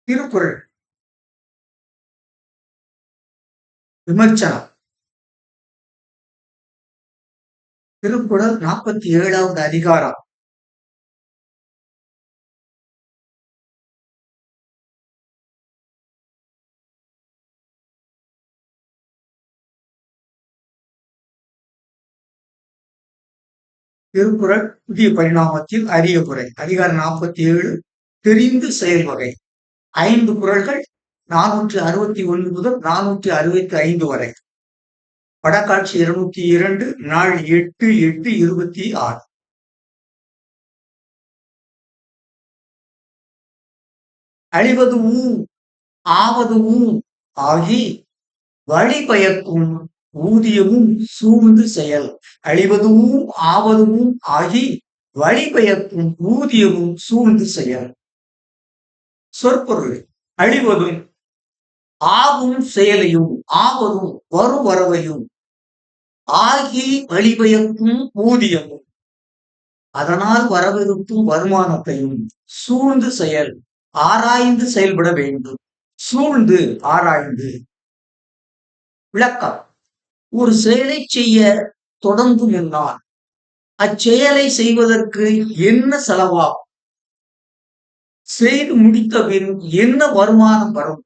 திருக்குறள் விமர்சனம். திருக்குறள் 47வது அதிகாரம். திருக்குறள் புதிய பரிணாமத்தில் அரிய குறை. அதிகாரம் 47 தெரிந்து செயல்வகை. 5 குறள்கள் 461 முதல் 465 வரை. படக்காட்சி 202, நாள் 8/8/26. அழிவது ஆவது ஆகி வழி பயக்கும் ஊதியமும் சூழ்ந்து செயல். அழிவதும் ஆவதும் ஆகி வழி பயக்கும் ஊதியமும் சூழ்ந்து செயல். சொற்பொருள். அழிவதும் ஆகும் செயலையும் ஆவதும் வரும் வரவையும் ஆகி வழிபயக்கும் ஊதியமும் அதனால் வரவிருக்கும் வருமானத்தையும் சூழ்ந்து செயல் ஆராய்ந்து செயல்பட வேண்டும். சூழ்ந்து ஆராய்ந்து. விளக்கம். ஒரு செயலை செய்ய தொடங்கும் என்னால் அச்செயலை செய்வதற்கு என்ன செலவாகும், செய்து முடித்த பின் என்ன வருமானம் வரும்,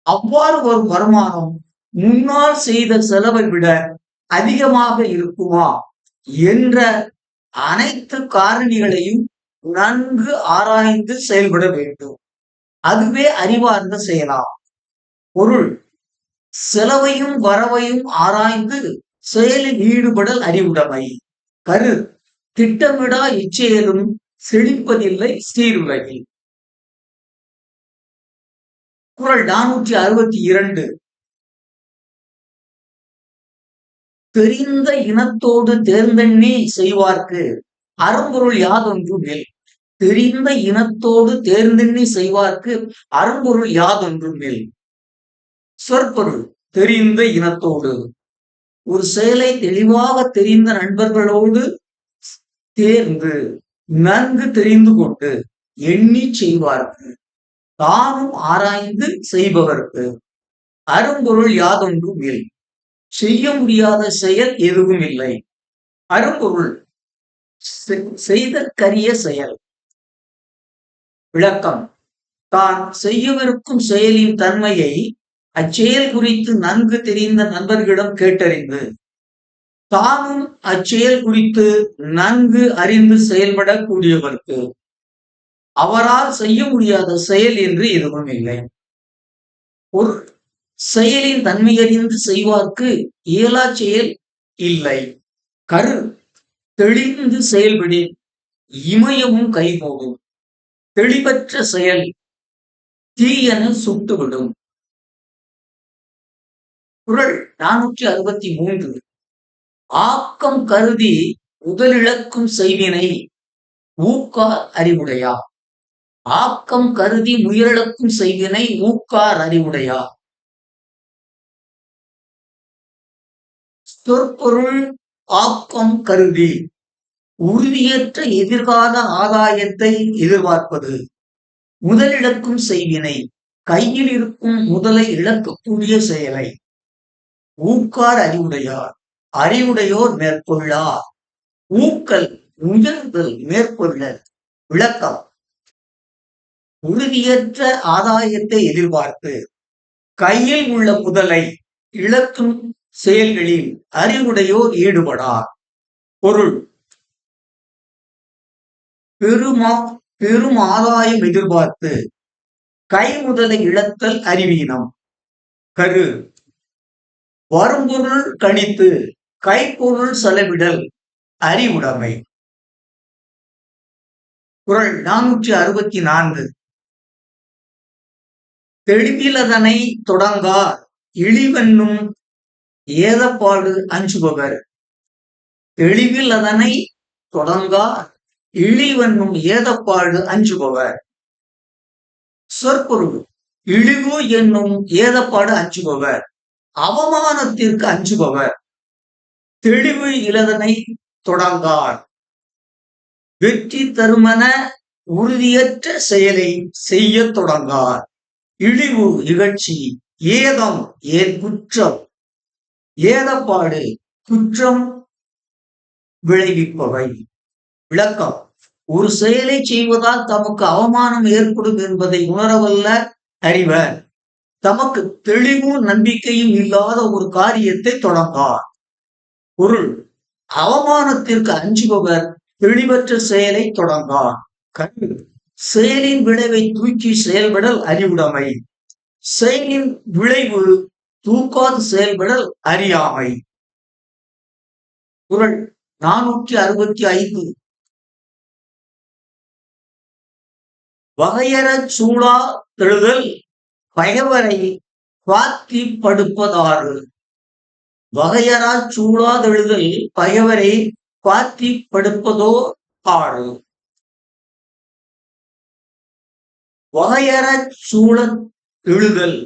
அவ்வாறு வரும் வருமானம் முன்னால் செய்த செலவை விட அதிகமாக இருக்குமா என்ற அனைத்து காரணிகளையும் நன்கு ஆராய்ந்து செயல்பட வேண்டும். அதுவே அறிவார்ந்த செயலாம். பொருள். செலவையும் வரவையும் ஆராய்ந்து செயலில் ஈடுபடல் அறிவுடைமை. கரு. திட்டமிடா இச்செயலும் செழிப்பதில்லை சீருலகில். குறள் 462. தெரிந்த இனத்தோடு தேர்ந்தெண்ணி செய்வார்க்கு அரும்பொருள் யாதொன்றும் இல். தெரிந்த இனத்தோடு தேர்ந்தெண்ணி செய்வார்க்கு அரும்பொருள் யாதொன்றும் இல். சொற்பொருள். தெரிந்த இனத்தோடு. ஒரு செயலை தெளிவாக தெரிந்த நண்பர்களோடு தேர்ந்து நன்கு தெரிந்து கொண்டு எண்ணி செய்வார்க்கு தானும் ஆராய்ந்து செய்பவர்க்கு அரும்பொருள் யாதொன்றும் இல். செய்ய முடியாத செயல் எதுவும் இல்லை. அரும்பொருள் செய்தற்கரிய செயல். விளக்கம். தான் செய்யவிருக்கும் செயலின் தன்மையை அச்செயல் குறித்து நன்கு தெரிந்த நண்பர்களிடம் கேட்டறிந்து தானும் அச்செயல் குறித்து நன்கு அறிந்து செயல்படக்கூடியவர்க்கு அவரால் செய்ய முடியாத செயல் என்று எதுவும் இல்லை. ஒரு செயலின் தன்மையறிந்து செய்வார்க்கு இயலா செயல் இல்லை. கரு. தெளிந்து செயல்படின் இமயமும் கைகூடும். தெளிவற்ற செயல் தீயென சுட்டுவிடும். குறள் 463. ஆக்கம் கருதி முதலிழக்கும் செய்வினை ஊக்கார் அறிவுடையா. ஆக்கம் கருதி முயலிழக்கும் செய்வினை ஊக்கார் அறிவுடையா. சொற்பொருள். ஆக்கம் கருதி உறுதியற்ற எதிர்கால ஆதாயத்தை எதிர்பார்ப்பது. முதலிழக்கும் செய்வினை கையில் இருக்கும் முதலை இழக்கக்கூடிய செயலை. ஊக்கார் அறிவுடையார். அறிவுடையோர் மேற்கொள்ளார். ஊக்கல் முயல்தல் மேற்கொள்ளல். விளக்கம். உறுதியற்ற ஆதாயத்தை எதிர்பார்த்து கையில் உள்ள முதலை இழக்கும் செயல்களில் அறிவுடையோர் ஈடுபடார். பொருள். பெரும் ஆதாயம் எதிர்பார்த்து கை முதலை இழத்தல் அறிவீனம். கரு. வரும்பொருள் கணித்து கைப்பொருள் செலவிடல் அறிவுடைமை. குறள் 464. தெளிவிலதனை தொடங்கார் இழிவென்னும் ஏதப்பாடு அஞ்சுபவர். தெளிவில் அதனை தொடங்கார் இழிவென்னும் ஏதப்பாடு அஞ்சுபவர். சொற்பொருள். இழிவு என்னும் ஏதப்பாடு அஞ்சுபவர். அவமானத்திற்கு அஞ்சுபவர். தெளிவு இலதனை தொடங்கார். வெற்றி தருமன உறுதியற்ற செயலை செய்ய தொடங்கார். இழிவு இகழ்ச்சி, ஏதம் ஏன் குற்றம், ஏதப்பாடு குற்றம் விளைவிப்பவை. விளக்கம்: ஒரு செயலை செய்வதால் தமக்கு அவமானம் ஏற்படும் என்பதை உணரவல்ல அறிவர் தமக்கு தெளிவும் நம்பிக்கையும் இல்லாத ஒரு காரியத்தை தொடங்கார். பொருள்: அவமானத்திற்கு அஞ்சுபவர் தெளிவற்ற செயலை தொடங்கார். கரு: செயலின் விளைவை தூக்கி செயல்படல் அறிவுடைமை. செயலின் விளைவு தூக்காது செயல்படல் அறியாமை. குறள் 465. வகையறச் சூழா தெழுதல் பகைவரை பாத்தி படுப்பதாறு. வகையறாச் சூழாதெழுதல் பகைவரை பாத்தி படுப்பதோ ஆறு. வகையறச் சூழத் எழுதல்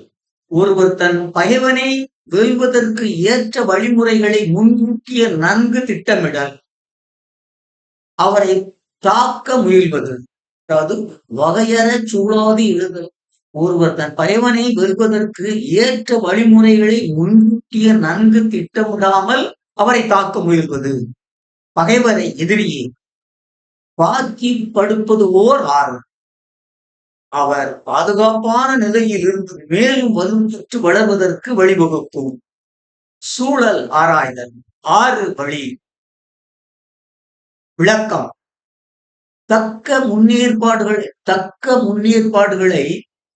ஒருவர் தன் பகைவனை வெல்வதற்கு ஏற்ற வழிமுறைகளை முன்கூட்டிய நன்கு திட்டமிடல், அவரை தாக்க முயல்வது. அதாவது வகையற சூழாது எழுதல் ஒருவர் தன் பகைவனை வெல்வதற்கு ஏற்ற வழிமுறைகளை முன்கூட்டிய நன்கு திட்டமிடாமல் அவரை தாக்க முயல்வது. பகைவரை எதிரியை பாத்தி படுப்பது ஓர் ஆறு. அவர் பாதுகாப்பான நிலையில் இருந்து மேலும் வலுப்பெற்று வளர்வதற்கு வழிவகுக்கும். சூழல் ஆராய்தல் ஆறு வழி. விளக்கம்: தக்க முன்னேற்பாடுகளை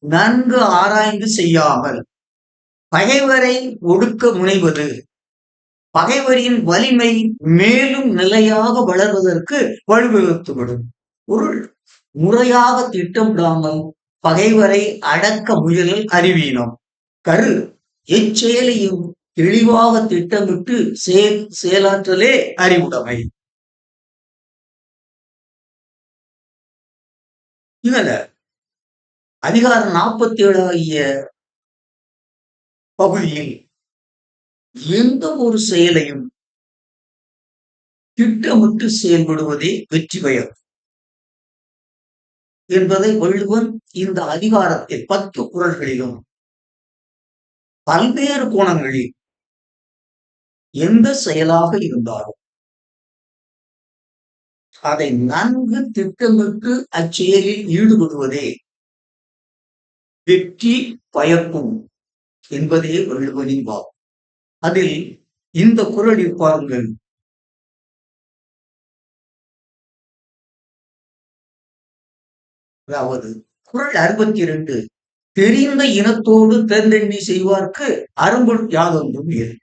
நன்கு ஆராய்ந்து செய்யாமல் பகைவரை ஒடுக்க முனைவது பகைவரின் வலிமை மேலும் நிலையாக வளர்வதற்கு வழிவகுத்துவிடும். பொருள்: முறையாக திட்டமிடாமல் பகைவரை அடக்க முயல் அறிவீனம். கரு: எச்செயலையும் தெளிவாக திட்டமிட்டு செயலாற்றலே அறிவுடைமை. இதுல அதிகாரம் 47 ஆகிய பகுதியில் எந்த ஒரு செயலையும் திட்டமிட்டு செயல்படுவதே வெற்றி பெயர் என்பதை வள்ளுவன் இந்த அதிகாரத்தில் 10 குறள்களிலும் பல்வேறு கோணங்களில் எந்த செயலாக இருந்தாலும் அதை நன்கு திட்டமிட்டு அச்செயலில் ஈடுபடுவதே வெற்றி பயக்கும் என்பதே வள்ளுவனின் வாக்கு. அதில் இந்த குறளில் பாருங்கள், அதாவது குறள் 62 தெரிந்த இனத்தோடு தேர்ந்தெண்ணி செய்வார்க்கு அரும்புல் யாதொன்றும் ஏறு.